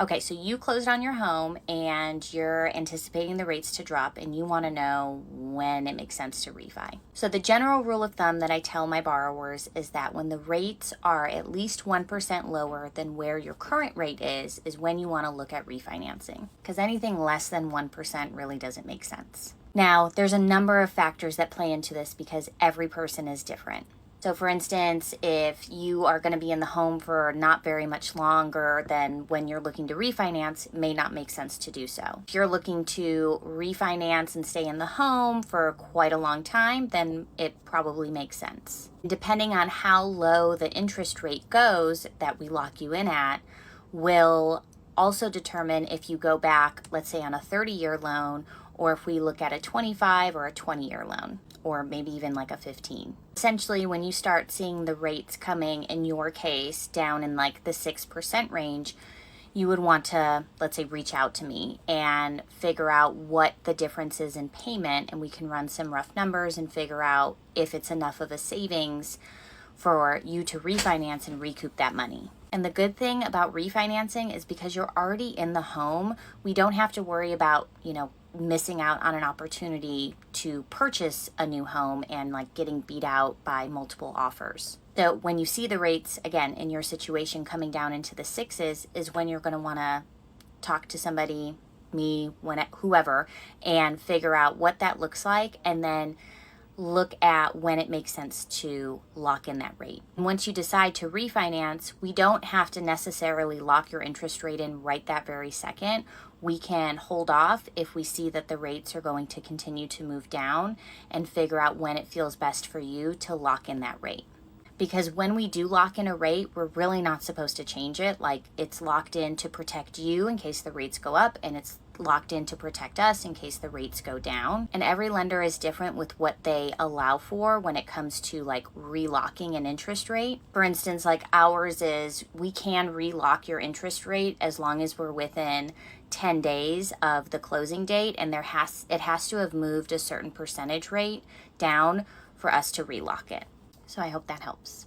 Okay, so you closed on your home and you're anticipating the rates to drop and you want to know when it makes sense to refi. So the general rule of thumb that I tell my borrowers is that when the rates are at least 1% lower than where your current rate is when you want to look at refinancing, because anything less than 1% really doesn't make sense. Now, there's a number of factors that play into this because every person is different. So for instance, if you are going to be in the home for not very much longer than when you're looking to refinance, it may not make sense to do so. If you're looking to refinance and stay in the home for quite a long time, then it probably makes sense. Depending on how low the interest rate goes that we lock you in at will also determine if you go back, let's say on a 30-year loan, or if we look at a 25 or a 20-year loan, or maybe even like a 15. Essentially, when you start seeing the rates coming, in your case, down in like the 6% range, you would want to, let's say, reach out to me and figure out what the difference is in payment, and we can run some rough numbers and figure out if it's enough of a savings for you to refinance and recoup that money. And the good thing about refinancing is because you're already in the home, we don't have to worry about, missing out on an opportunity to purchase a new home and like getting beat out by multiple offers. So when you see the rates, again, in your situation coming down into the sixes is when you're going to want to talk to somebody, me, whoever, and figure out what that looks like, and then look at when it makes sense to lock in that rate. And once you decide to refinance, we don't have to necessarily lock your interest rate in right that very second. We can hold off if we see that the rates are going to continue to move down and figure out when it feels best for you to lock in that rate. Because when we do lock in a rate, we're really not supposed to change it. Like, it's locked in to protect you in case the rates go up, and it's locked in to protect us in case the rates go down. And every lender is different with what they allow for when it comes to like relocking an interest rate. For instance, like ours is, we can relock your interest rate as long as we're within 10 days of the closing date, and it has to have moved a certain percentage rate down for us to relock it. So I hope that helps.